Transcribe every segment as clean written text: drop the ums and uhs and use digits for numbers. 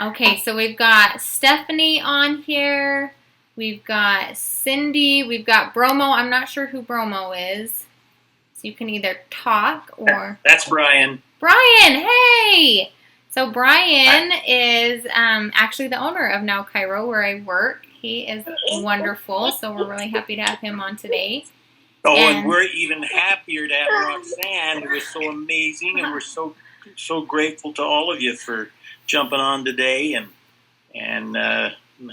Okay, so we've got Stephanie on here. We've got Cindy. We've got Bromo. I'm not sure who Bromo is. So you can either talk or... That's Brian. Brian, hey! So Brian is actually the owner of Now Cairo, where I work. He is wonderful, so we're really happy to have him on today. Oh, and we're even happier to have Roxanne, who is so amazing, and we're so grateful to all of you for jumping on today and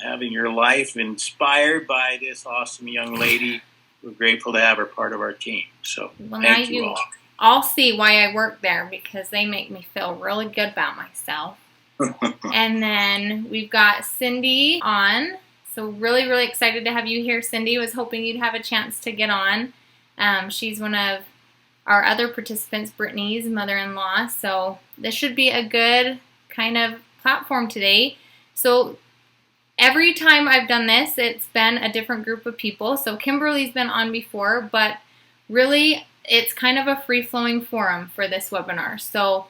having your life inspired by this awesome young lady. We're grateful to have her part of our team. So thank you all. I'll see why I work there, because they make me feel really good about myself. And then we've got Cindy on. So really, really excited to have you here, Cindy. Was hoping you'd have a chance to get on. She's one of our other participants, Brittany's mother-in-law. So this should be a good kind of platform today. So every time I've done this, it's been a different group of people. So Kimberly's been on before, but really it's kind of a free-flowing forum for this webinar. So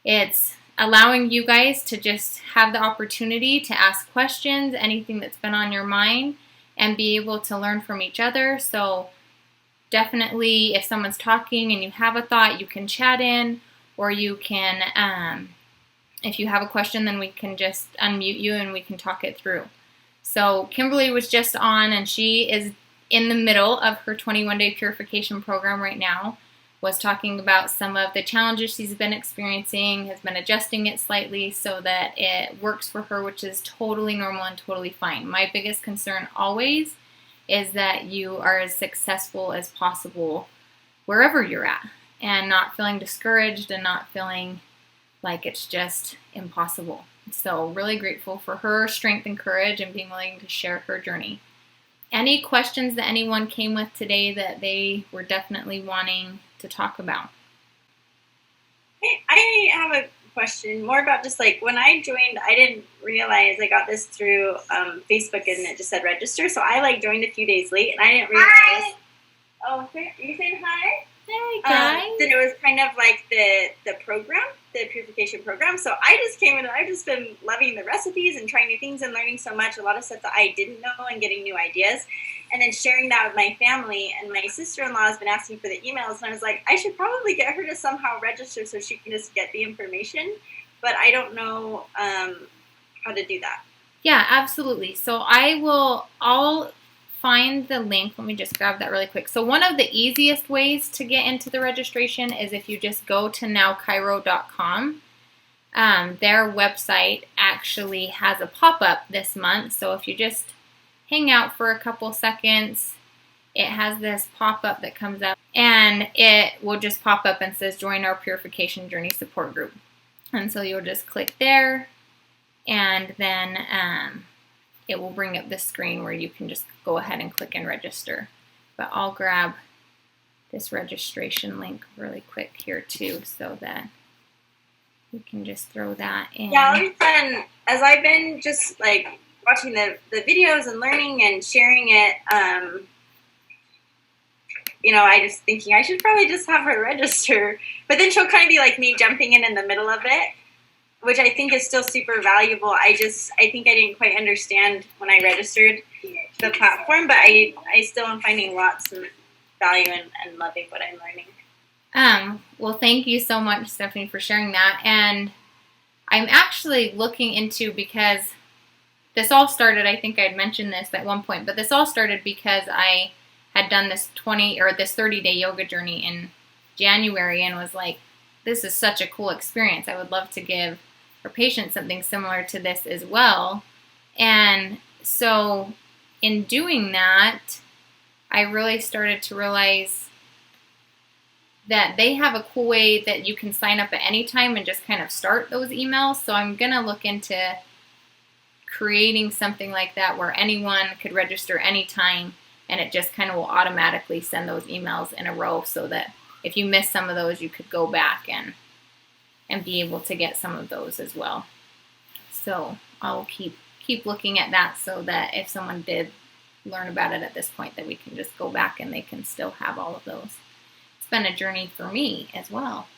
it's allowing you guys to just have the opportunity to ask questions, anything that's been on your mind, and be able to learn from each other. So definitely, if someone's talking and you have a thought, you can chat in, or you can, if you have a question, then we can just unmute you and we can talk it through. So Kimberly was just on, and she is in the middle of her 21-day purification program right now. Was talking about some of the challenges she's been experiencing, has been adjusting it slightly so that it works for her, which is totally normal and totally fine. My biggest concern always is that you are as successful as possible wherever you're at, and not feeling discouraged and not feeling like it's just impossible. So really grateful for her strength and courage and being willing to share her journey. Any questions that anyone came with today that they were definitely wanting to talk about? I have a question more about just like when I joined, I didn't realize I got this through Facebook and it just said register. So I joined a few days late and I didn't realize. Hi. Oh, are you saying hi? Hey guys. That it was kind of like the program, the purification program. So I just came in and I've just been loving the recipes and trying new things and learning so much, a lot of stuff that I didn't know and getting new ideas. And then sharing that with my family, and my sister-in-law has been asking for the emails, and I was like, I should probably get her to somehow register so she can just get the information, but I don't know how to do that. Yeah, absolutely. So I'll find the link. Let me just grab that really quick. So one of the easiest ways to get into the registration is if you just go to nowcairo.com. Their website actually has a pop-up this month, so if you just hang out for a couple seconds, it has this pop-up that comes up, and it will just pop up and says join our Purification Journey support group. And so you'll just click there, and then it will bring up this screen where you can just go ahead and click and register. But I'll grab this registration link really quick here too, so that we can just throw that in. Yeah, all of a sudden, as I've been just watching the videos and learning and sharing it, I just thinking I should probably just have her register. But then she'll kind of be like me jumping in the middle of it, which I think is still super valuable. I think I didn't quite understand when I registered the platform, but I still am finding lots of value and loving what I'm learning. Well, thank you so much, Stephanie, for sharing that. And I'm actually looking into, because this all started, I think I'd mentioned this at one point, but this all started because I had done this 30-day yoga journey in January and was like, this is such a cool experience. I would love to give our patients something similar to this as well. And so in doing that, I really started to realize that they have a cool way that you can sign up at any time and just kind of start those emails. So I'm going to look into creating something like that where anyone could register anytime, and it just kind of will automatically send those emails in a row, so that if you miss some of those, you could go back and be able to get some of those as well. So I'll keep looking at that, so that if someone did learn about it at this point, that we can just go back and they can still have all of those. It's been a journey for me as well.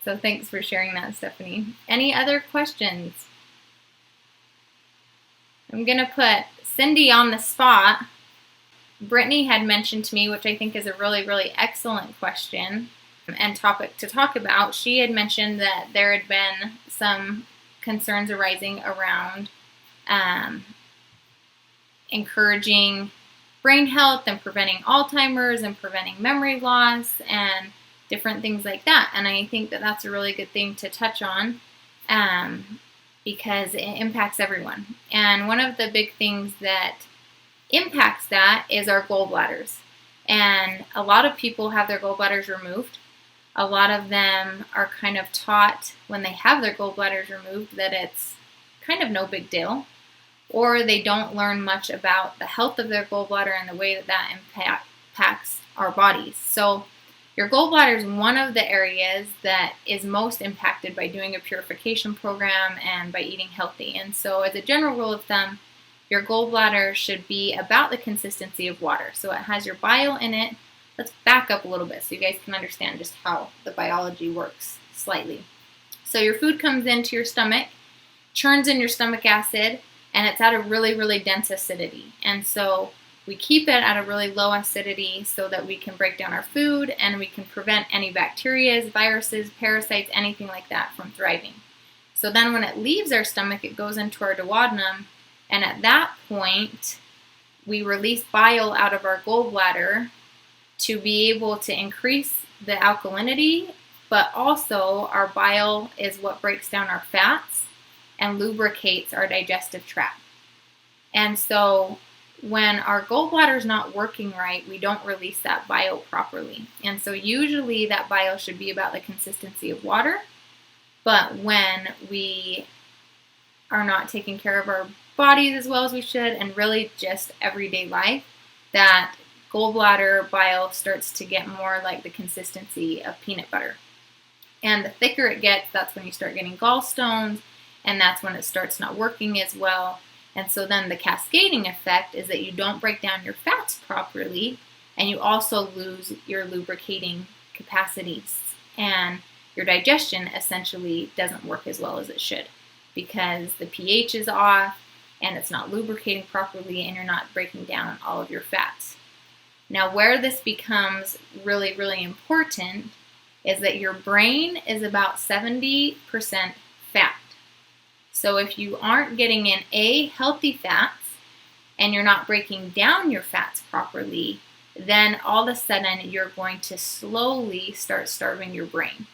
So thanks for sharing that, Stephanie. Any other questions? I'm going to put Cindy on the spot. Brittany had mentioned to me, which I think is a really, really excellent question and topic to talk about. She had mentioned that there had been some concerns arising around encouraging brain health and preventing Alzheimer's and preventing memory loss and different things like that. And I think that that's a really good thing to touch on because it impacts everyone. And one of the big things that impacts that is our gallbladders. And a lot of people have their gallbladders removed. A lot of them are kind of taught when they have their gallbladders removed that it's kind of no big deal, or they don't learn much about the health of their gallbladder and the way that that impacts our bodies. So your gallbladder is one of the areas that is most impacted by doing a purification program and by eating healthy. And so as a general rule of thumb, your gallbladder should be about the consistency of water. So it has your bile in it. Let's back up a little bit so you guys can understand just how the biology works slightly. So your food comes into your stomach, churns in your stomach acid, and it's at a really, really dense acidity. And so we keep it at a really low acidity so that we can break down our food and we can prevent any bacteria, viruses, parasites, anything like that from thriving. So then when it leaves our stomach, it goes into our duodenum, and at that point, we release bile out of our gallbladder to be able to increase the alkalinity, but also our bile is what breaks down our fats and lubricates our digestive tract. And so when our gallbladder is not working right, we don't release that bile properly. And so usually that bile should be about the consistency of water, but when we are not taking care of our bodies as well as we should, and really just everyday life, that gallbladder bile starts to get more like the consistency of peanut butter. And the thicker it gets, that's when you start getting gallstones, and that's when it starts not working as well. And so then the cascading effect is that you don't break down your fats properly, and you also lose your lubricating capacities. And your digestion essentially doesn't work as well as it should because the pH is off, and it's not lubricating properly, and you're not breaking down all of your fats. Now, where this becomes really, really important is that your brain is about 70% fat. So if you aren't getting in healthy fats and you're not breaking down your fats properly, then all of a sudden you're going to slowly start starving your brain.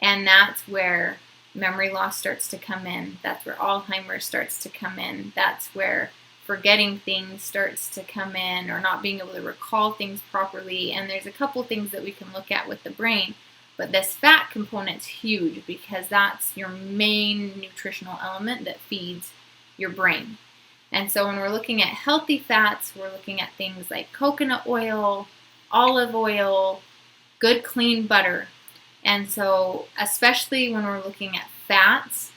And that's where memory loss starts to come in. That's where Alzheimer starts to come in. That's where forgetting things starts to come in, or not being able to recall things properly. And there's a couple things that we can look at with the brain, but this fat component's huge because that's your main nutritional element that feeds your brain. And so when we're looking at healthy fats, we're looking at things like coconut oil, olive oil, good clean butter. And so especially when we're looking at fats,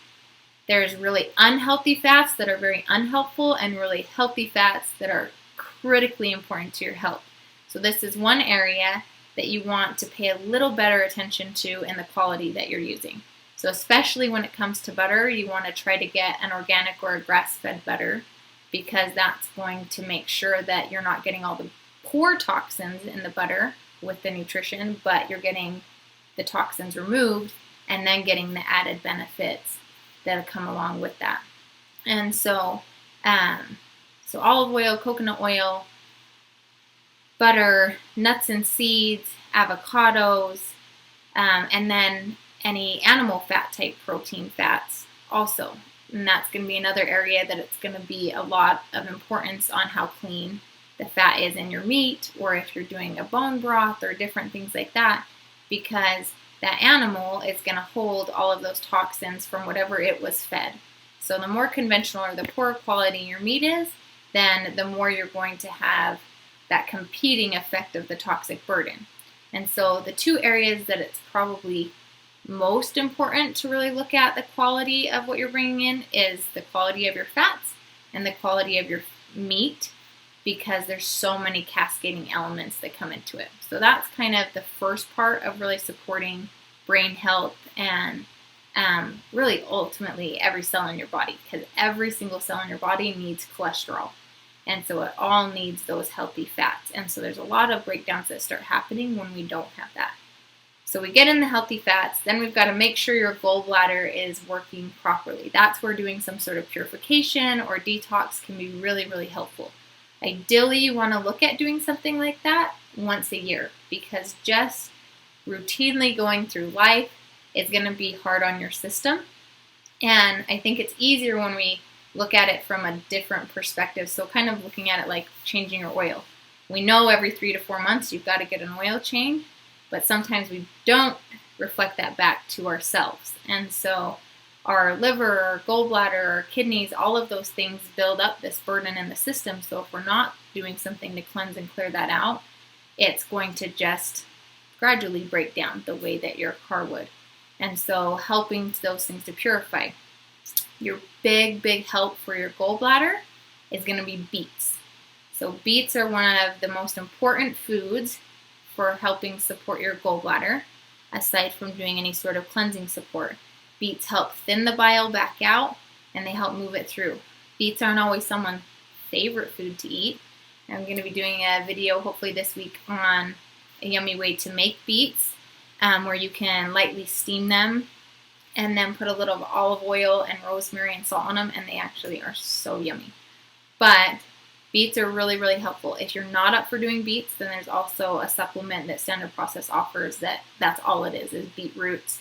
there's really unhealthy fats that are very unhelpful and really healthy fats that are critically important to your health. So this is one area that you want to pay a little better attention to in the quality that you're using. So especially when it comes to butter, you want to try to get an organic or a grass-fed butter because that's going to make sure that you're not getting all the poor toxins in the butter with the nutrition, but you're getting the toxins removed and then getting the added benefits that come along with that. And so, olive oil, coconut oil, butter, nuts and seeds, avocados, and then any animal fat type protein fats also. And that's going to be another area that it's going to be a lot of importance on how clean the fat is in your meat, or if you're doing a bone broth or different things like that, because that animal is going to hold all of those toxins from whatever it was fed. So the more conventional or the poorer quality your meat is, then the more you're going to have that competing effect of the toxic burden. And so the two areas that it's probably most important to really look at the quality of what you're bringing in is the quality of your fats and the quality of your meat, because there's so many cascading elements that come into it. So that's kind of the first part of really supporting brain health and really ultimately every cell in your body, because every single cell in your body needs cholesterol. And so it all needs those healthy fats. And so there's a lot of breakdowns that start happening when we don't have that. So we get in the healthy fats, then we've got to make sure your gallbladder is working properly. That's where doing some sort of purification or detox can be really, really helpful. Ideally, you want to look at doing something like that once a year, because just routinely going through life is going to be hard on your system. And I think it's easier when we look at it from a different perspective. So kind of looking at it like changing your oil. We know every 3 to 4 months you've got to get an oil change, but sometimes we don't reflect that back to ourselves. And so our liver, our gallbladder, our kidneys, all of those things build up this burden in the system. So if we're not doing something to cleanse and clear that out, it's going to just gradually break down the way that your car would. And so helping those things to purify. Your big, big help for your gallbladder is going to be beets. So beets are one of the most important foods for helping support your gallbladder, aside from doing any sort of cleansing support. Beets help thin the bile back out, and they help move it through. Beets aren't always someone's favorite food to eat. I'm going to be doing a video hopefully this week on a yummy way to make beets, where you can lightly steam them and then put a little olive oil and rosemary and salt on them, and they actually are so yummy. But beets are really, really helpful. If you're not up for doing beets, then there's also a supplement that Standard Process offers that's all it is beet roots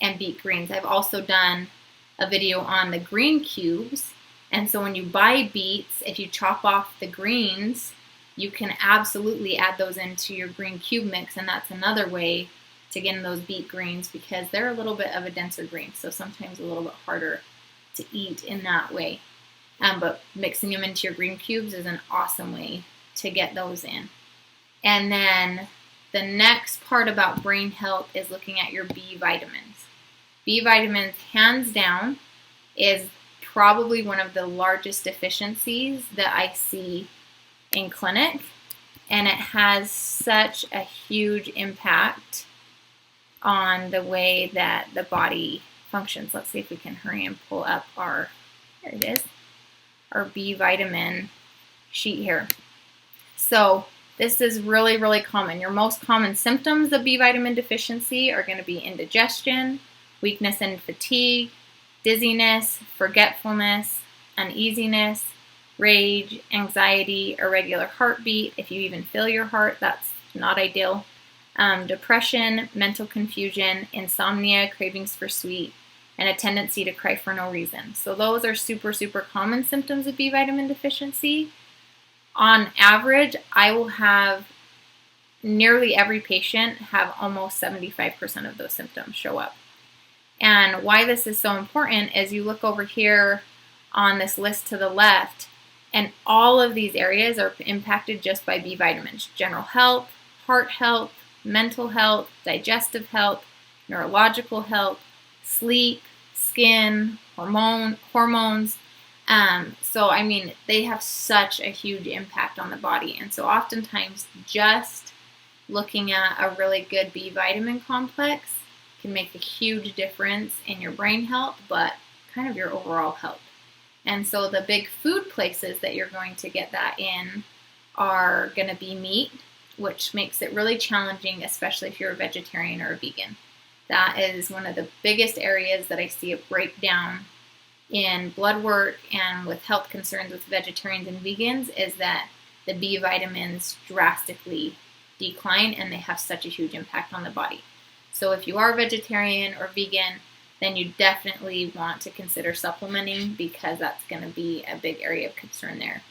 and beet greens. I've also done a video on the green cubes, and so when you buy beets, if you chop off the greens, you can absolutely add those into your green cube mix, and that's another way to get in those beet greens, because they're a little bit of a denser green, so sometimes a little bit harder to eat in that way. But mixing them into your green cubes is an awesome way to get those in. And then the next part about brain health is looking at your B vitamins. B vitamins, hands down, is probably one of the largest deficiencies that I see in clinic, and it has such a huge impact on the way that the body functions. Let's see if we can hurry and pull up our B vitamin sheet here. So this is really, really common. Your most common symptoms of B vitamin deficiency are going to be indigestion, weakness and fatigue, dizziness, forgetfulness, uneasiness, rage, anxiety, irregular heartbeat. If you even feel your heart, that's not ideal. Depression, mental confusion, insomnia, cravings for sweet, and a tendency to cry for no reason. So those are super, super common symptoms of B vitamin deficiency. On average, I will have nearly every patient have almost 75% of those symptoms show up. And why this is so important is you look over here on this list to the left, and all of these areas are impacted just by B vitamins. General health, heart health, mental health, digestive health, neurological health, sleep, skin, hormones. So, I mean, they have such a huge impact on the body. And so oftentimes just looking at a really good B vitamin complex can make a huge difference in your brain health, but kind of your overall health. And so the big food places that you're going to get that in are going to be meat, which makes it really challenging, especially if you're a vegetarian or a vegan. That is one of the biggest areas that I see a breakdown in blood work and with health concerns with vegetarians and vegans, is that the B vitamins drastically decline and they have such a huge impact on the body. So if you are vegetarian or vegan, then you definitely want to consider supplementing, because that's going to be a big area of concern there.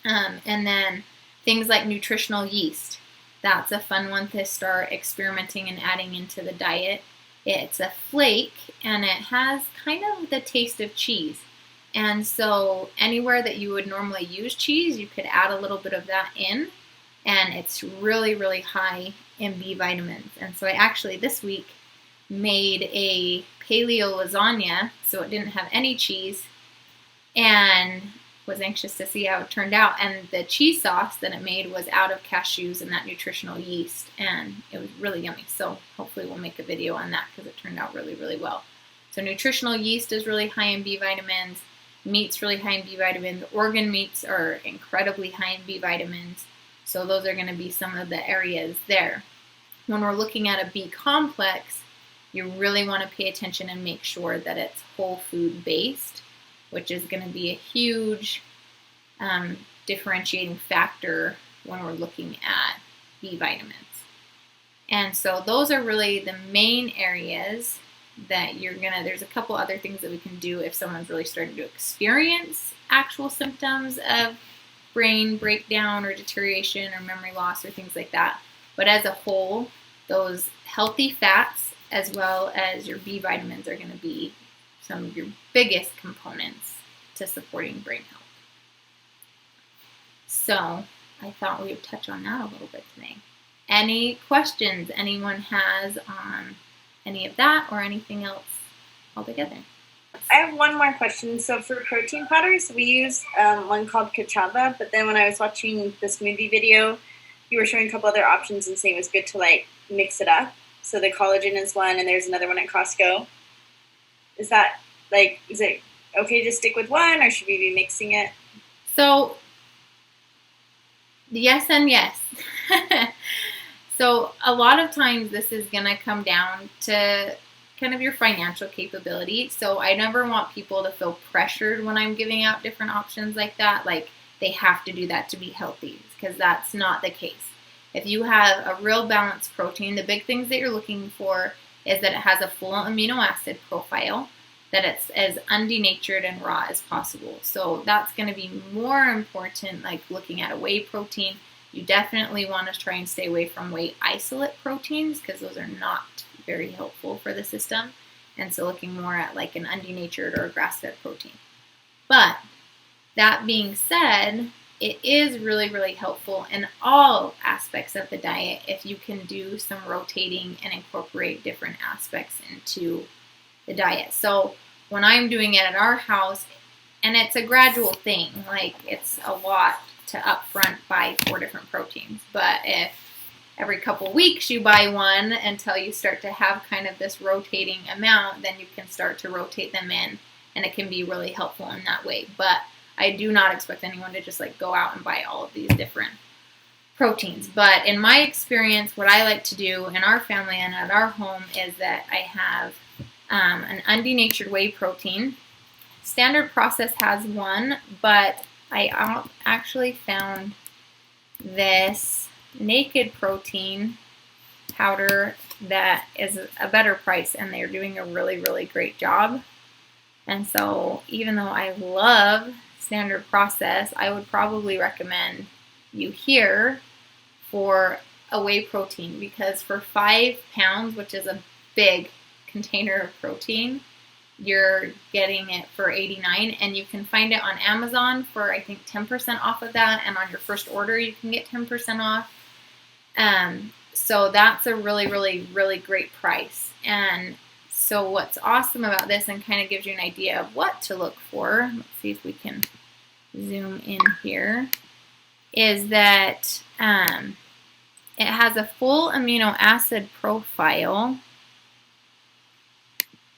And then things like nutritional yeast. That's a fun one to start experimenting and adding into the diet. It's a flake, and it has kind of the taste of cheese. And so anywhere that you would normally use cheese, you could add a little bit of that in, and it's really, really high in B vitamins. And so I actually this week made a Paleo Lasagna, so it didn't have any cheese, and was anxious to see how it turned out. And the cheese sauce that it made was out of cashews and that nutritional yeast, and it was really yummy. So hopefully we'll make a video on that because it turned out really, really well. So nutritional yeast is really high in B vitamins. Meat's really high in B vitamins. Organ meats are incredibly high in B vitamins. So those are going to be some of the areas there. When we're looking at a B complex, you really want to pay attention and make sure that it's whole food based, which is going to be a huge differentiating factor when we're looking at B vitamins. And so those are really the main areas that there's a couple other things that we can do if someone's really starting to experience actual symptoms of brain breakdown or deterioration or memory loss or things like that. But as a whole, those healthy fats as well as your B vitamins are going to be some of your biggest components to supporting brain health. So I thought we would touch on that a little bit today. Any questions anyone has on any of that or anything else altogether? I have one more question. So for protein powders, we use one called Kachava, but then when I was watching the smoothie video, you were showing a couple other options and saying it was good to like mix it up. So the collagen is one, and there's another one at Costco. Is it okay to stick with one, or should we be mixing it? So yes and yes. So a lot of times this is going to come down to kind of your financial capability. So I never want people to feel pressured when I'm giving out different options like that. Like they have to do that to be healthy, because that's not the case. If you have a real balanced protein, the big things that you're looking for is that it has a full amino acid profile, that it's as undenatured and raw as possible. So that's going to be more important, like looking at a whey protein. You definitely want to try and stay away from whey isolate proteins because those are not very helpful for the system. And so looking more at like an undenatured or a grass-fed protein. But that being said, it is really, really helpful in all aspects of the diet if you can do some rotating and incorporate different aspects into the diet. So when I'm doing it at our house, and it's a gradual thing, like it's a lot to upfront buy 4 different proteins. But if every couple weeks you buy one until you start to have kind of this rotating amount, then you can start to rotate them in, and it can be really helpful in that way. But I do not expect anyone to just like go out and buy all of these different proteins. But in my experience, what I like to do in our family and at our home is that I have an undenatured whey protein. Standard Process has one, but I actually found this naked protein powder that is a better price, and they're doing a really, really great job. And so even though I love Standard Process, I would probably recommend you here for a whey protein, because for 5 pounds, which is a big container of protein, you're getting it for $89, and you can find it on Amazon for I think 10% off of that, and on your first order you can get 10% off. So that's a really, really, really great price. And so what's awesome about this, and kind of gives you an idea of what to look for, let's see if we can zoom in here, is that it has a full amino acid profile,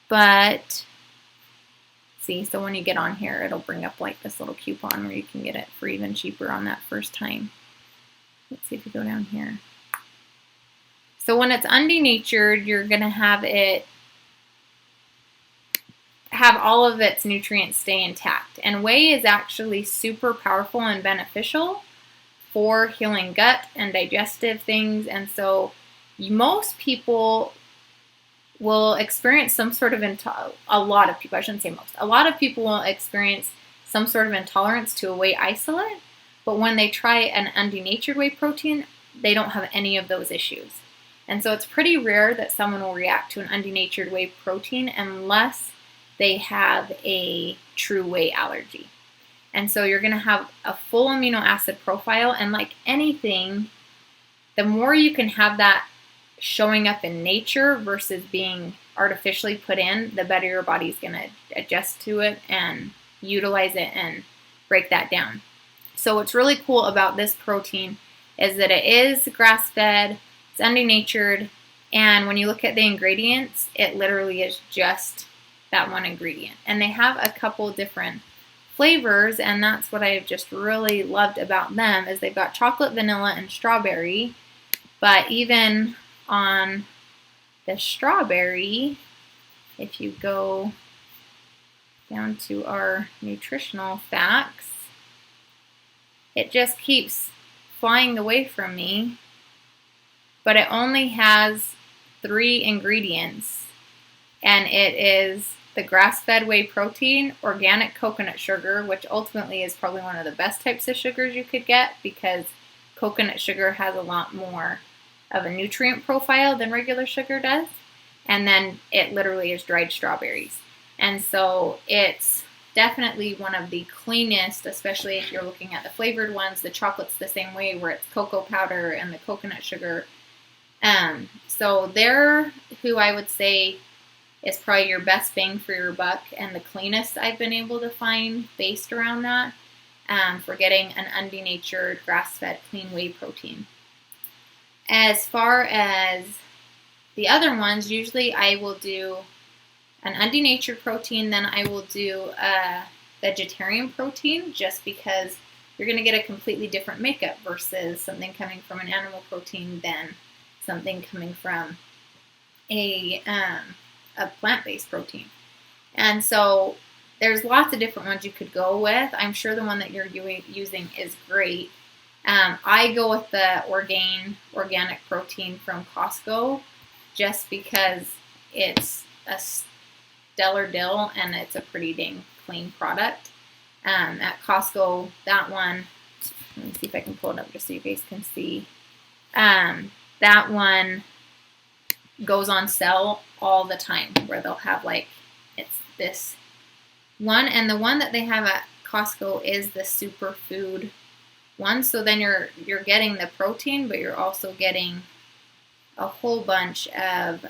but see, so when you get on here, it'll bring up like this little coupon where you can get it for even cheaper on that first time. Let's see if we go down here. So when it's undenatured, you're going to have all of its nutrients stay intact. And whey is actually super powerful and beneficial for healing gut and digestive things. And so most people will experience some sort of a lot of people will experience some sort of intolerance to a whey isolate, but when they try an undenatured whey protein, they don't have any of those issues. And so it's pretty rare that someone will react to an undenatured whey protein unless they have a true whey allergy. And so you're going to have a full amino acid profile, and like anything, the more you can have that showing up in nature versus being artificially put in, the better your body's going to adjust to it and utilize it and break that down. So what's really cool about this protein is that it is grass-fed, it's undenatured, and when you look at the ingredients, it literally is just that one ingredient. And they have a couple different flavors, and that's what I've just really loved about them is they've got chocolate, vanilla, and strawberry. But even on the strawberry, if you go down to our nutritional facts, it just keeps flying away from me, but it only has 3 ingredients, and it is the grass-fed whey protein, organic coconut sugar, which ultimately is probably one of the best types of sugars you could get because coconut sugar has a lot more of a nutrient profile than regular sugar does, and then it literally is dried strawberries. And so it's definitely one of the cleanest, especially if you're looking at the flavored ones. The chocolate's the same way, where it's cocoa powder and the coconut sugar. So they're who I would say is probably your best bang for your buck and the cleanest I've been able to find based around that for getting an undenatured, grass-fed, clean whey protein. As far as the other ones, usually I will do an undenatured protein, then I will do a vegetarian protein just because you're going to get a completely different makeup versus something coming from an animal protein than something coming from a plant-based protein. And so there's lots of different ones you could go with. I'm sure the one that you're using is great. I go with the organic protein from Costco just because it's a stellar deal and it's a pretty dang clean product. At Costco, that one, let me see if I can pull it up just so you guys can see. That one goes on sale all the time where they'll have it's this one, and the one that they have at Costco is the superfood one. So then you're getting the protein, but you're also getting a whole bunch of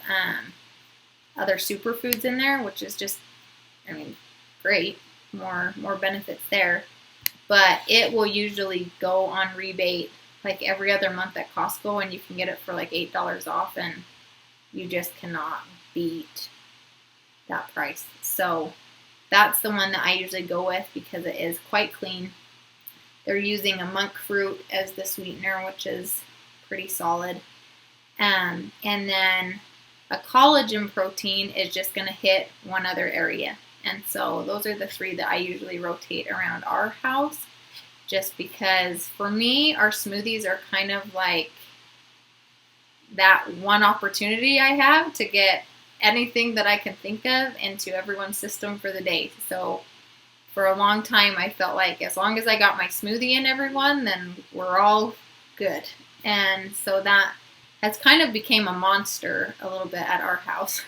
other superfoods in there, which is just, great. More benefits there. But it will usually go on rebate every other month at Costco, and you can get it for $8 off, and you just cannot beat that price. So that's the one that I usually go with because it is quite clean. They're using a monk fruit as the sweetener, which is pretty solid. And then a collagen protein is just going to hit one other area. And so those are the 3 that I usually rotate around our house, just because for me, our smoothies are kind of like that one opportunity I have to get anything that I can think of into everyone's system for the day. So for a long time, I felt like as long as I got my smoothie in everyone, then we're all good. And so that has kind of became a monster a little bit at our house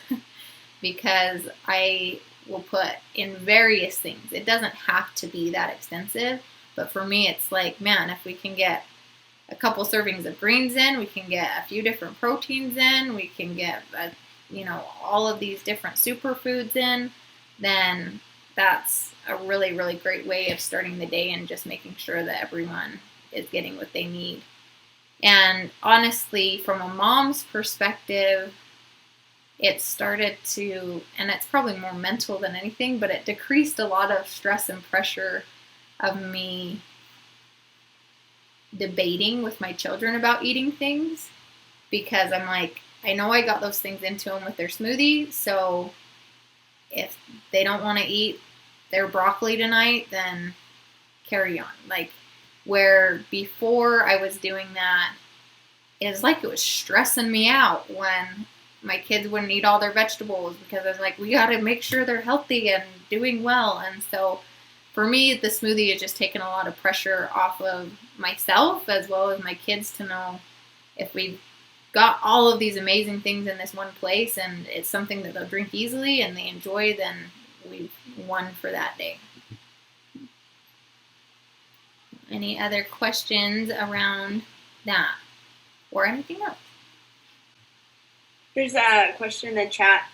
because I will put in various things. It doesn't have to be that extensive, but for me, it's man, if we can get a couple servings of greens in, we can get a few different proteins in, we can get all of these different superfoods in, then that's a really, really great way of starting the day and just making sure that everyone is getting what they need. And honestly, from a mom's perspective, it started to, and it's probably more mental than anything, but it decreased a lot of stress and pressure of me debating with my children about eating things, because I'm I know I got those things into them with their smoothie, so if they don't want to eat their broccoli tonight, then carry on. Where before I was doing that, it was stressing me out when my kids wouldn't eat all their vegetables, because I was we got to make sure they're healthy and doing well. And so for me, the smoothie has just taken a lot of pressure off of myself as well as my kids to know if we've got all of these amazing things in this one place and it's something that they'll drink easily and they enjoy, then we've won for that day. Any other questions around that or anything else? There's a question in the chat.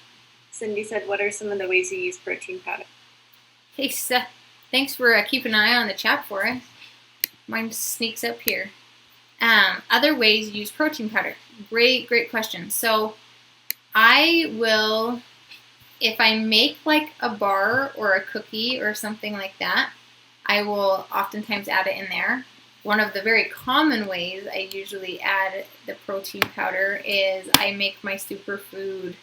Cindy said, what are some of the ways you use protein powder? Hey, thanks for keeping an eye on the chat for us. Mine sneaks up here. Other ways you use protein powder. Great question. So I will, if I make like a bar or a cookie or something like that, I will oftentimes add it in there. One of the very common ways I usually add the protein powder is I make my superfood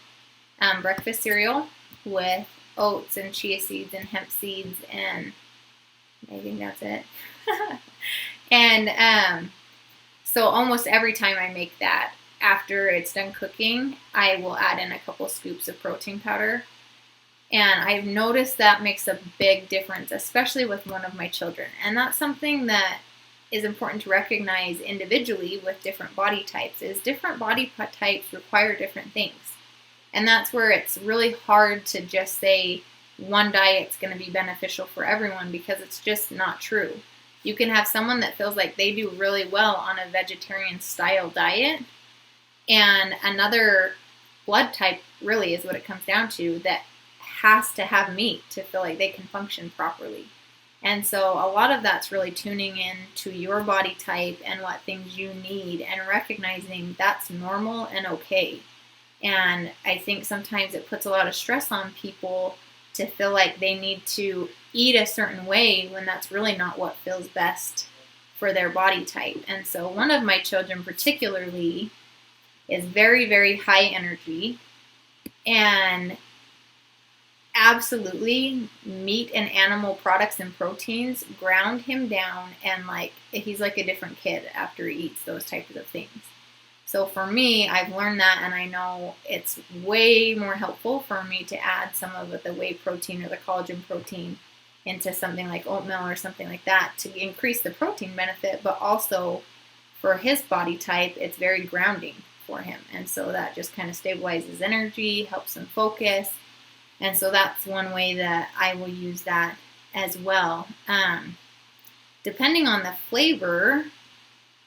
breakfast cereal with oats and chia seeds and hemp seeds, and I think that's it. And so almost every time I make that, after it's done cooking, I will add in a couple scoops of protein powder. And I've noticed that makes a big difference, especially with one of my children. And that's something that is important to recognize individually with different body types, is different body types require different things. And that's where it's really hard to just say one diet's going to be beneficial for everyone, because it's just not true. You can have someone that feels like they do really well on a vegetarian style diet, and another blood type, really is what it comes down to, that has to have meat to feel like they can function properly. And so a lot of that's really tuning in to your body type and what things you need, and recognizing that's normal and okay. And I think sometimes it puts a lot of stress on people to feel like they need to eat a certain way when that's really not what feels best for their body type. And so one of my children particularly is very, very high energy, and absolutely meat and animal products and proteins ground him down, and like he's like a different kid after he eats those types of things. So for me, I've learned that, and I know it's way more helpful for me to add some of the whey protein or the collagen protein into something like oatmeal or something like that to increase the protein benefit, but also for his body type, it's very grounding for him. And so that just kind of stabilizes energy, helps him focus. And so that's one way that I will use that as well. Depending on the flavor,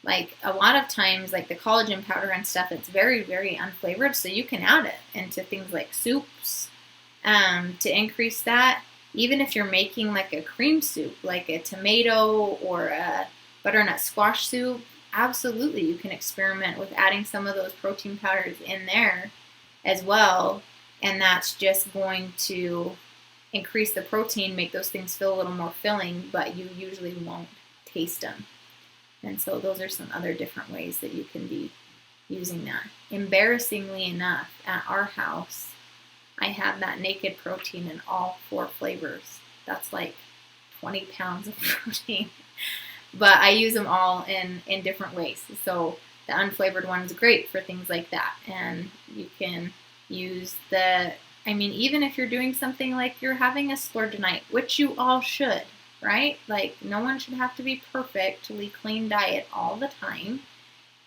like a lot of times, like the collagen powder and stuff, it's very, very unflavored. So you can add it into things like soups to increase that. Even if you're making like a cream soup, like a tomato or a butternut squash soup, absolutely you can experiment with adding some of those protein powders in there as well. And that's just going to increase the protein, make those things feel a little more filling, but you usually won't taste them. And so those are some other different ways that you can be using that. Embarrassingly enough, at our house, I have that naked protein in all 4 flavors. That's like 20 pounds of protein. But I use them all in different ways. So the unflavored one is great for things like that. And you can use even if you're doing something like you're having a splurge night, which you all should, right? Like no one should have to be perfectly clean diet all the time.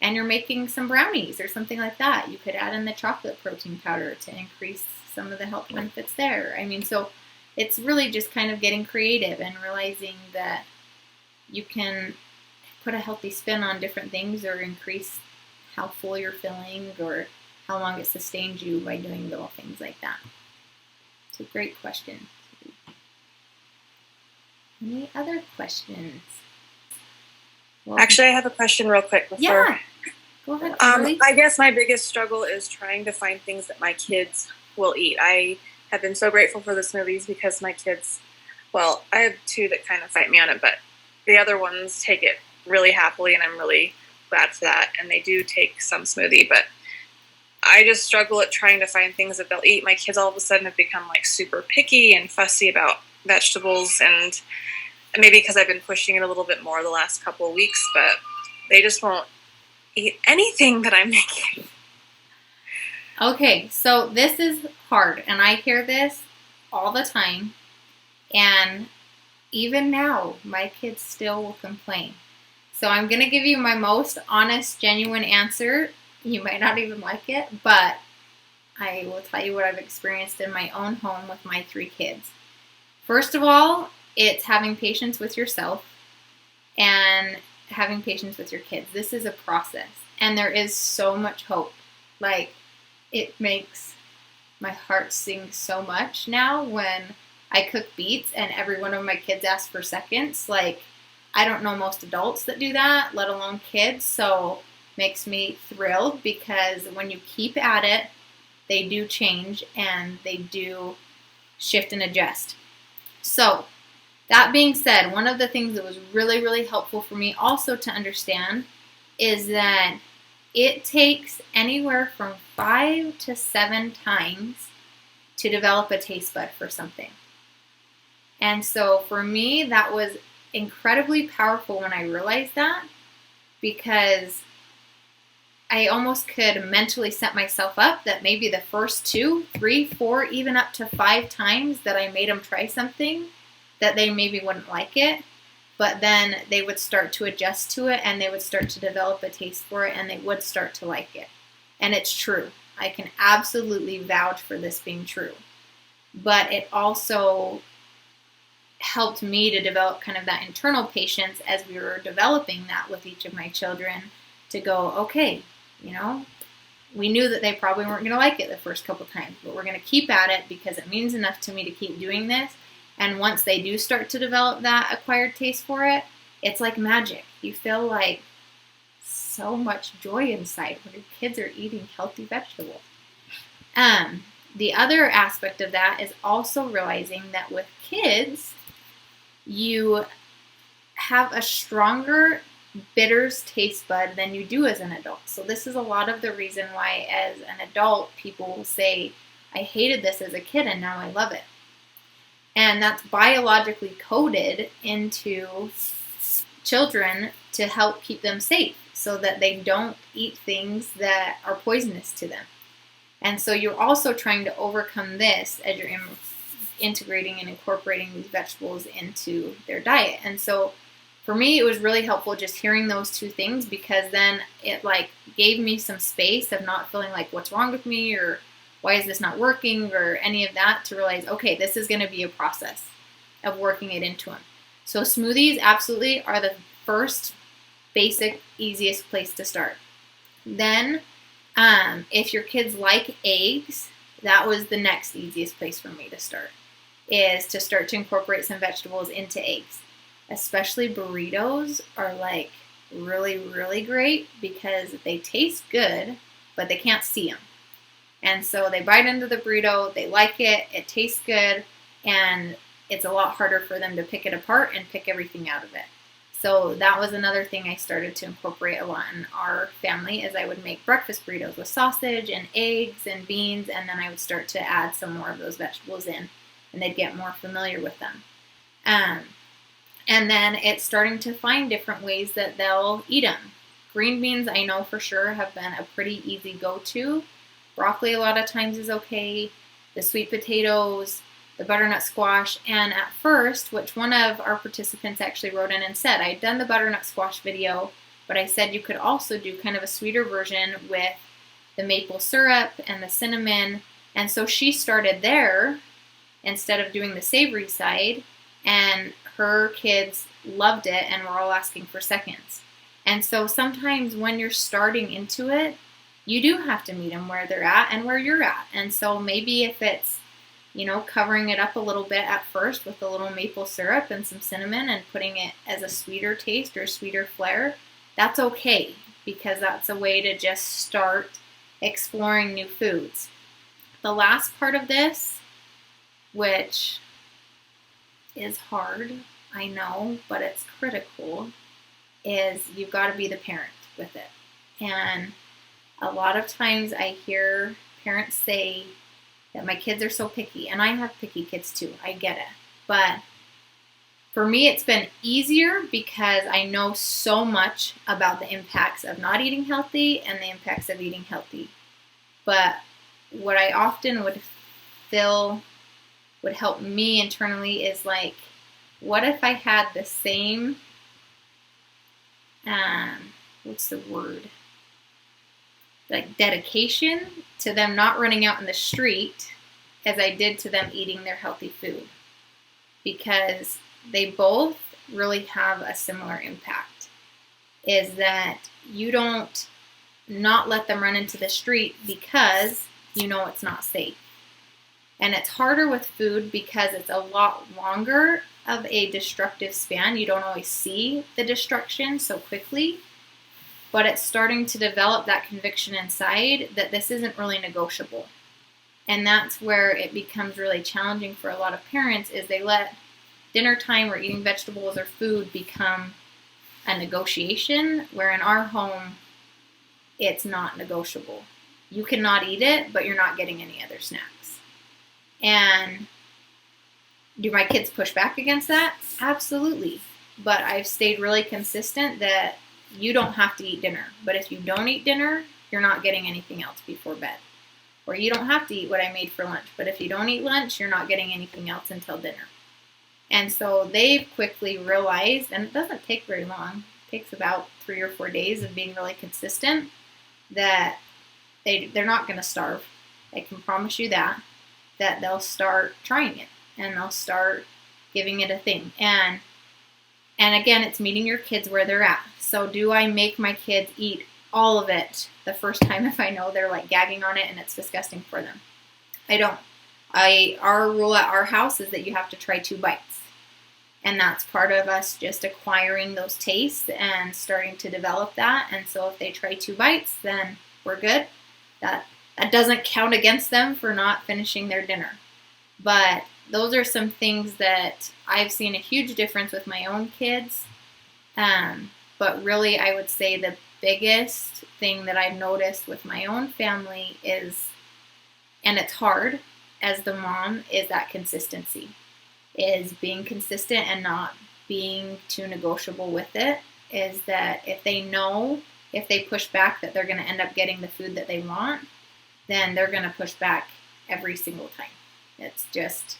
And you're making some brownies or something like that, you could add in the chocolate protein powder to increase some of the health benefits there. So it's really just kind of getting creative and realizing that you can put a healthy spin on different things, or increase how full you're feeling, or how long it sustains you by doing little things like that. It's a great question. Any other questions? Well, actually, I have a question real quick before. Yeah, go ahead. I guess my biggest struggle is trying to find things that my kids will eat. I have been so grateful for the smoothies because my kids, well, I have 2 that kind of fight me on it, but the other ones take it really happily, and I'm really glad for that. And they do take some smoothie, but I just struggle at trying to find things that they'll eat. My kids all of a sudden have become like super picky and fussy about vegetables, and maybe because I've been pushing it a little bit more the last couple of weeks, but they just won't eat anything that I'm making. Okay, so this is hard, and I hear this all the time, and even now, my kids still will complain. So I'm going to give you my most honest, genuine answer. You might not even like it, but I will tell you what I've experienced in my own home with my 3 kids. First of all, it's having patience with yourself and having patience with your kids. This is a process, and there is so much hope. Like, it makes my heart sing so much now when I cook beets and every one of my kids asks for seconds. Like, I don't know most adults that do that, let alone kids. So makes me thrilled because when you keep at it, they do change and they do shift and adjust. So that being said, one of the things that was really, really helpful for me also to understand is that it takes anywhere from 5 to 7 times to develop a taste bud for something. And so for me, that was incredibly powerful when I realized that, because I almost could mentally set myself up that maybe the first 2, 3, 4, even up to 5 times that I made them try something, that they maybe wouldn't like it, but then they would start to adjust to it and they would start to develop a taste for it and they would start to like it. And it's true. I can absolutely vouch for this being true. But it also helped me to develop kind of that internal patience as we were developing that with each of my children, to go, okay, you know, we knew that they probably weren't going to like it the first couple times, but we're going to keep at it because it means enough to me to keep doing this. And once they do start to develop that acquired taste for it, it's like magic. You feel like so much joy inside when your kids are eating healthy vegetables. The other aspect of that is also realizing that with kids, you have a stronger bitters taste bud than you do as an adult. So this is a lot of the reason why as an adult people will say, I hated this as a kid and now I love it. And that's biologically coded into children to help keep them safe so that they don't eat things that are poisonous to them. And so you're also trying to overcome this as you're integrating and incorporating these vegetables into their diet. And so for me, it was really helpful just hearing those two things, because then it like gave me some space of not feeling like what's wrong with me or why is this not working or any of that, to realize, okay, this is going to be a process of working it into them. So smoothies absolutely are the first basic, easiest place to start. Then if your kids like eggs, that was the next easiest place for me to start, is to start to incorporate some vegetables into eggs. Especially burritos are like really, really great because they taste good, but they can't see them. And so they bite into the burrito, they like it, it tastes good, and it's a lot harder for them to pick it apart and pick everything out of it. So that was another thing I started to incorporate a lot in our family, is I would make breakfast burritos with sausage and eggs and beans, and then I would start to add some more of those vegetables in, and they'd get more familiar with them. And then it's starting to find different ways that they'll eat them. Green beans, I know for sure, have been a pretty easy go-to. Broccoli a lot of times is okay. The sweet potatoes, the butternut squash, and at first, which one of our participants actually wrote in and said, I had done the butternut squash video, but I said you could also do kind of a sweeter version with the maple syrup and the cinnamon. And so she started there instead of doing the savory side, and her kids loved it and were all asking for seconds. And so sometimes when you're starting into it, you do have to meet them where they're at and where you're at. And so maybe if it's, you know, covering it up a little bit at first with a little maple syrup and some cinnamon and putting it as a sweeter taste or a sweeter flair, that's okay, because that's a way to just start exploring new foods. The last part of this, which is hard, I know, but it's critical, is you've got to be the parent with it. And a lot of times I hear parents say that my kids are so picky, and I have picky kids too, I get it. But for me, it's been easier because I know so much about the impacts of not eating healthy and the impacts of eating healthy. But what I often would feel would help me internally is like, what if I had the same, what's the word? Like dedication to them not running out in the street as I did to them eating their healthy food. Because they both really have a similar impact. Is that you don't not let them run into the street because you know it's not safe. And it's harder with food because it's a lot longer of a destructive span. You don't always see the destruction so quickly, but it's starting to develop that conviction inside that this isn't really negotiable. And that's where it becomes really challenging for a lot of parents, is they let dinner time or eating vegetables or food become a negotiation, where in our home, it's not negotiable. You cannot eat it, but you're not getting any other snacks. And do my kids push back against that? Absolutely. But I've stayed really consistent that you don't have to eat dinner. But if you don't eat dinner, you're not getting anything else before bed. Or you don't have to eat what I made for lunch. But if you don't eat lunch, you're not getting anything else until dinner. And so they've quickly realized, and it doesn't take very long, it takes about 3 or 4 days of being really consistent, that they're not going to starve. I can promise you that they'll start trying it, and they'll start giving it a thing. And again, it's meeting your kids where they're at. So do I make my kids eat all of it the first time if I know they're like gagging on it and it's disgusting for them? I don't. Our rule at our house is that you have to try 2 bites. And that's part of us just acquiring those tastes and starting to develop that. And so if they try 2 bites, then we're good. That doesn't count against them for not finishing their dinner. But those are some things that I've seen a huge difference with my own kids. But really, I would say the biggest thing that I've noticed with my own family is, and it's hard as the mom, is that consistency. Is being consistent and not being too negotiable with it. Is that if they know, if they push back, that they're going to end up getting the food that they want, then they're going to push back every single time. It's just,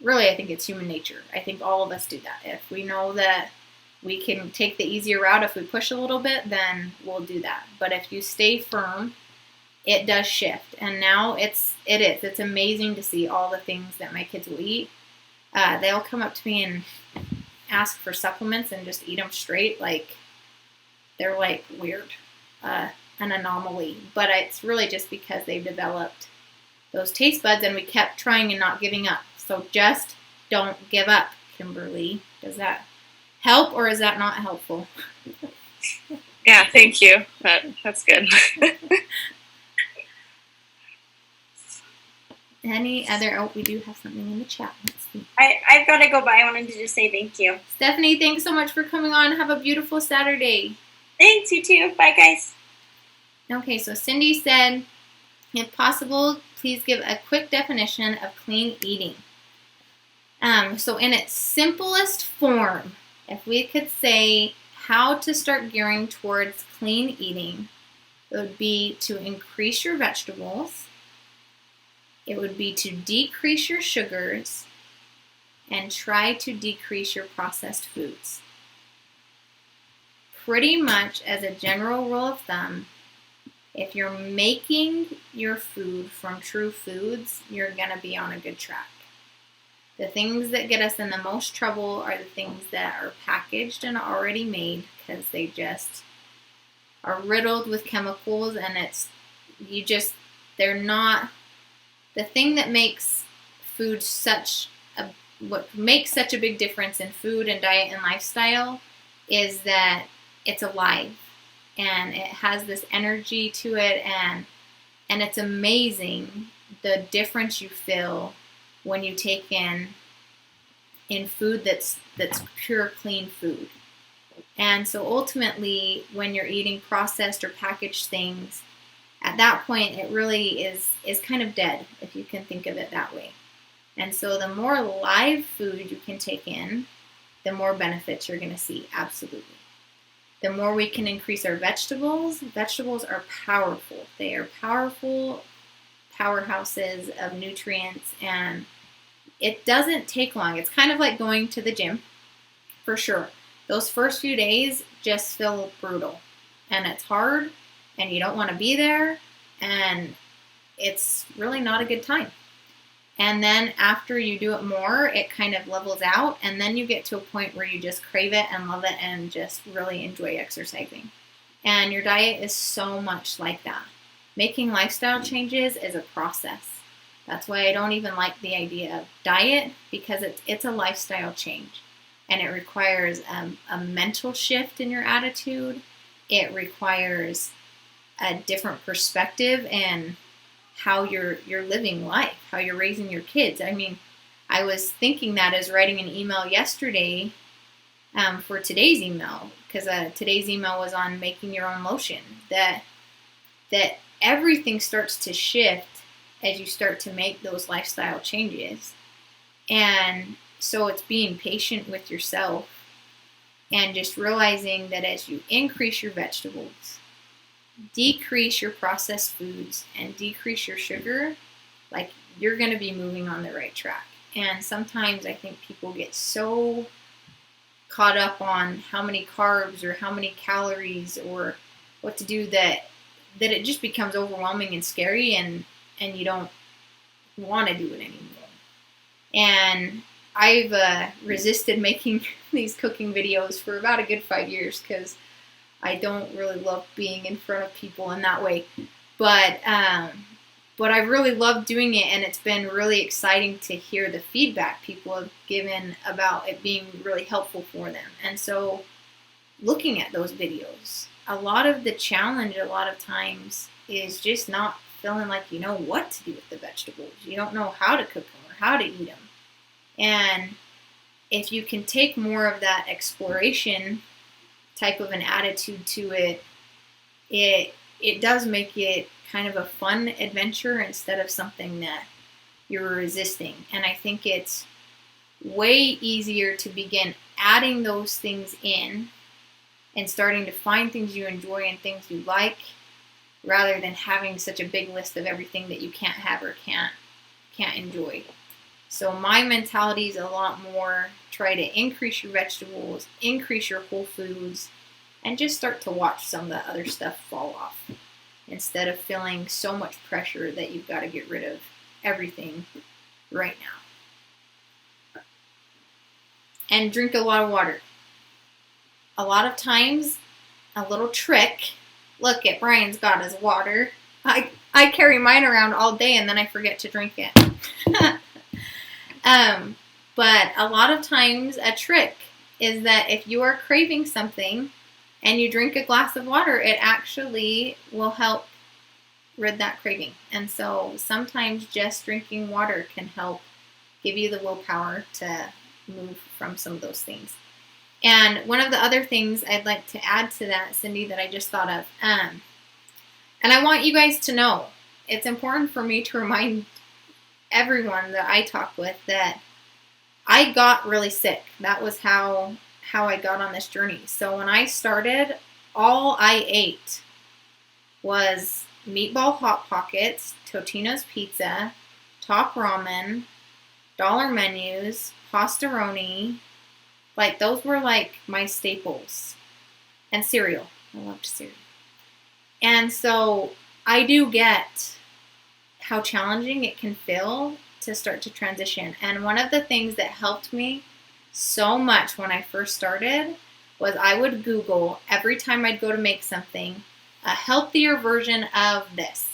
really, I think it's human nature. I think all of us do that. If we know that we can take the easier route if we push a little bit, then we'll do that. But if you stay firm, it does shift. And now it's amazing to see all the things that my kids will eat. They'll come up to me and ask for supplements and just eat them straight. Like, they're like weird, an anomaly. But it's really just because they've developed those taste buds, and we kept trying and not giving up. So just don't give up, Kimberly. Does that help, or is that not helpful? Yeah, thank you. That's good. Any other? Oh, we do have something in the chat. Let's see. I've got to go, but I wanted to just say thank you. Stephanie, thanks so much for coming on. Have a beautiful Saturday. Thanks, you too. Bye, guys. Okay, so Cindy said, if possible, please give a quick definition of clean eating. So in its simplest form, if we could say how to start gearing towards clean eating, it would be to increase your vegetables. It would be to decrease your sugars and try to decrease your processed foods. Pretty much as a general rule of thumb, if you're making your food from true foods, you're going to be on a good track. The things that get us in the most trouble are the things that are packaged and already made, because they just are riddled with chemicals, and they're not. The thing that makes food what makes such a big difference in food and diet and lifestyle is that it's alive, and it has this energy to it, and it's amazing the difference you feel when you take in food that's pure, clean food. And so ultimately, when you're eating processed or packaged things, at that point, it really is kind of dead, if you can think of it that way. And so the more live food you can take in, the more benefits you're going to see, absolutely. The more we can increase our vegetables are powerful. They are powerful powerhouses of nutrients, and it doesn't take long. It's kind of like going to the gym, for sure. Those first few days just feel brutal, and it's hard, and you don't want to be there, and it's really not a good time. And then after you do it more, it kind of levels out, and then you get to a point where you just crave it and love it and just really enjoy exercising. And your diet is so much like that. Making lifestyle changes is a process. That's why I don't even like the idea of diet, because it's a lifestyle change. And it requires a mental shift in your attitude. It requires a different perspective and how you're living life, how you're raising your kids. I mean, I was thinking that as writing an email yesterday for today's email, because today's email was on making your own lotion, that everything starts to shift as you start to make those lifestyle changes. And so it's being patient with yourself and just realizing that as you increase your vegetables, decrease your processed foods, and decrease your sugar, like, you're going to be moving on the right track. And sometimes I think people get so caught up on how many carbs or how many calories or what to do that it just becomes overwhelming and scary, and you don't want to do it anymore. And I've resisted making these cooking videos for about a good 5 years because I don't really love being in front of people in that way. But I really love doing it, and it's been really exciting to hear the feedback people have given about it being really helpful for them. And so looking at those videos, a lot of the challenge a lot of times is just not feeling like you know what to do with the vegetables. You don't know how to cook them or how to eat them. And if you can take more of that exploration type of an attitude to it, it does make it kind of a fun adventure instead of something that you're resisting. And I think it's way easier to begin adding those things in and starting to find things you enjoy and things you like, rather than having such a big list of everything that you can't have or can't enjoy. So my mentality is a lot more try to increase your vegetables, increase your whole foods, and just start to watch some of the other stuff fall off, instead of feeling so much pressure that you've got to get rid of everything right now. And drink a lot of water. A lot of times, a little trick, look at Brian's got his water. I carry mine around all day and then I forget to drink it. But a lot of times a trick is that if you are craving something and you drink a glass of water, it actually will help rid that craving. And so sometimes just drinking water can help give you the willpower to move from some of those things. And one of the other things I'd like to add to that, Cindy, that I just thought of, and I want you guys to know, it's important for me to remind everyone that I talk with that I got really sick. That was how I got on this journey. So when I started, all I ate was meatball Hot Pockets, Totino's Pizza, Top Ramen, dollar menus, pastaroni. Like, those were like my staples. And cereal. I loved cereal. And so I do get how challenging it can feel to start to transition. And one of the things that helped me so much when I first started was I would Google, every time I'd go to make something, a healthier version of this.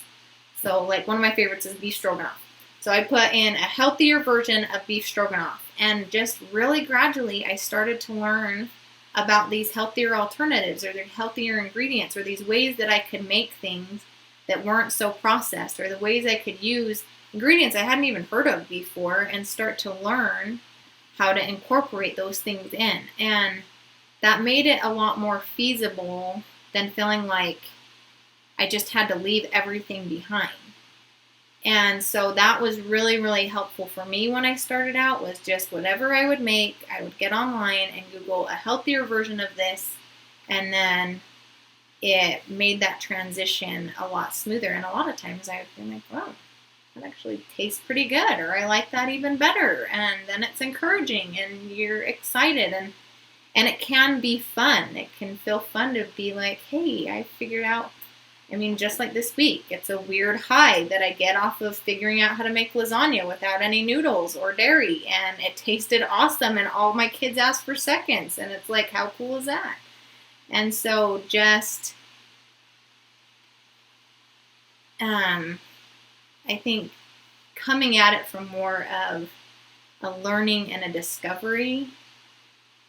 So like one of my favorites is beef stroganoff. So I put in a healthier version of beef stroganoff. And just really gradually I started to learn about these healthier alternatives, or the healthier ingredients, or these ways that I could make things that weren't so processed, or the ways I could use ingredients I hadn't even heard of before and start to learn how to incorporate those things in. And that made it a lot more feasible than feeling like I just had to leave everything behind. And so that was really, really helpful for me when I started out, was just whatever I would make, I would get online and Google a healthier version of this, and then it made that transition a lot smoother. And a lot of times I would be like, wow, that actually tastes pretty good, or I like that even better. And then it's encouraging and you're excited, and it can be fun. It can feel fun to be like, hey, I figured out, I mean, just like this week, it's a weird high that I get off of figuring out how to make lasagna without any noodles or dairy, and it tasted awesome, and all my kids asked for seconds, and it's like, how cool is that? And so just, I think coming at it from more of a learning and a discovery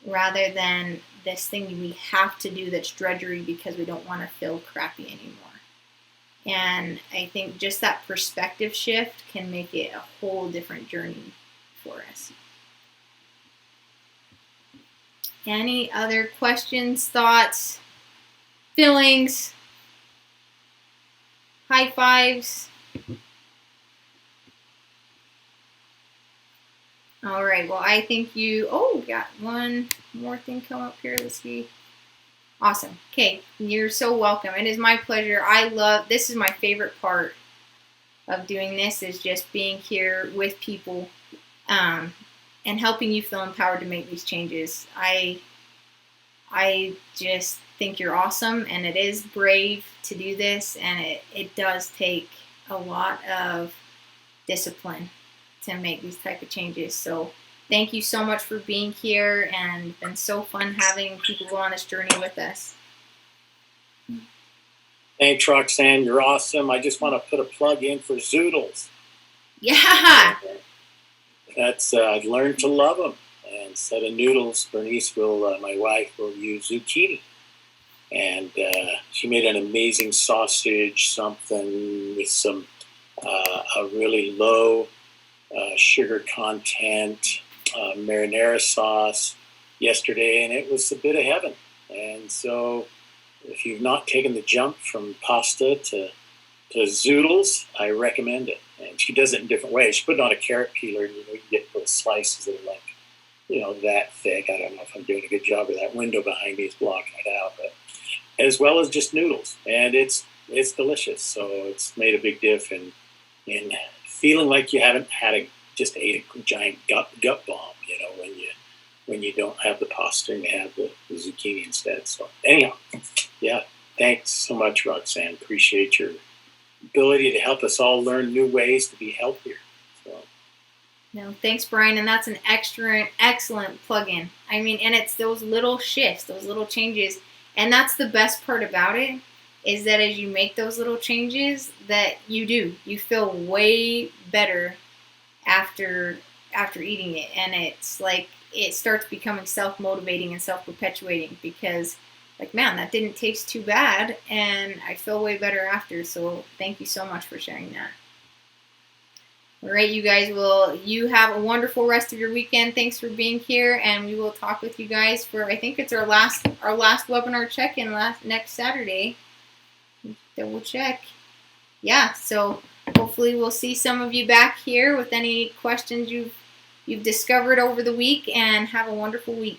rather than this thing we have to do that's drudgery because we don't want to feel crappy anymore. And I think just that perspective shift can make it a whole different journey for us. Any other questions, thoughts, feelings, high fives? All right, well, I think we got one more thing come up here. Let's see. Awesome. Okay, you're so welcome. It is my pleasure. This is my favorite part of doing this, is just being here with people and helping you feel empowered to make these changes. I just think you're awesome, and it is brave to do this, and it does take a lot of discipline to make these type of changes. So thank you so much for being here, and it's been so fun having people go on this journey with us. Thanks, Roxanne. You're awesome. I just want to put a plug in for zoodles. Yeah. I've learned to love them. And instead of noodles, Bernice my wife, will use zucchini. And she made an amazing sausage, something with some a really low sugar content, marinara sauce yesterday, and it was a bit of heaven. And so if you've not taken the jump from pasta to zoodles, I recommend it. And she does it in different ways. She put it on a carrot peeler, and you get those slices that are like, that thick. I don't know if I'm doing a good job, or that window behind me is blocking it out, but as well as just noodles. And it's delicious. So it's made a big diff in feeling like you haven't just ate a giant gut bomb, when you don't have the pasta and you have the zucchini instead. So anyhow, yeah, thanks so much, Roxanne. Appreciate your ability to help us all learn new ways to be healthier. So. No, thanks, Brian, and that's an excellent plug-in. I mean, and it's those little shifts, those little changes, and that's the best part about it, is that as you make those little changes, that you feel way better after eating it, and it's like it starts becoming self-motivating and self-perpetuating, because like, man, that didn't taste too bad, and I feel way better after. So thank you so much for sharing that. All right, you guys, you have a wonderful rest of your weekend. Thanks for being here, and we will talk with you guys for, I think it's our last webinar check-in next Saturday. Double check. Yeah, so hopefully we'll see some of you back here with any questions you've discovered over the week, and have a wonderful week.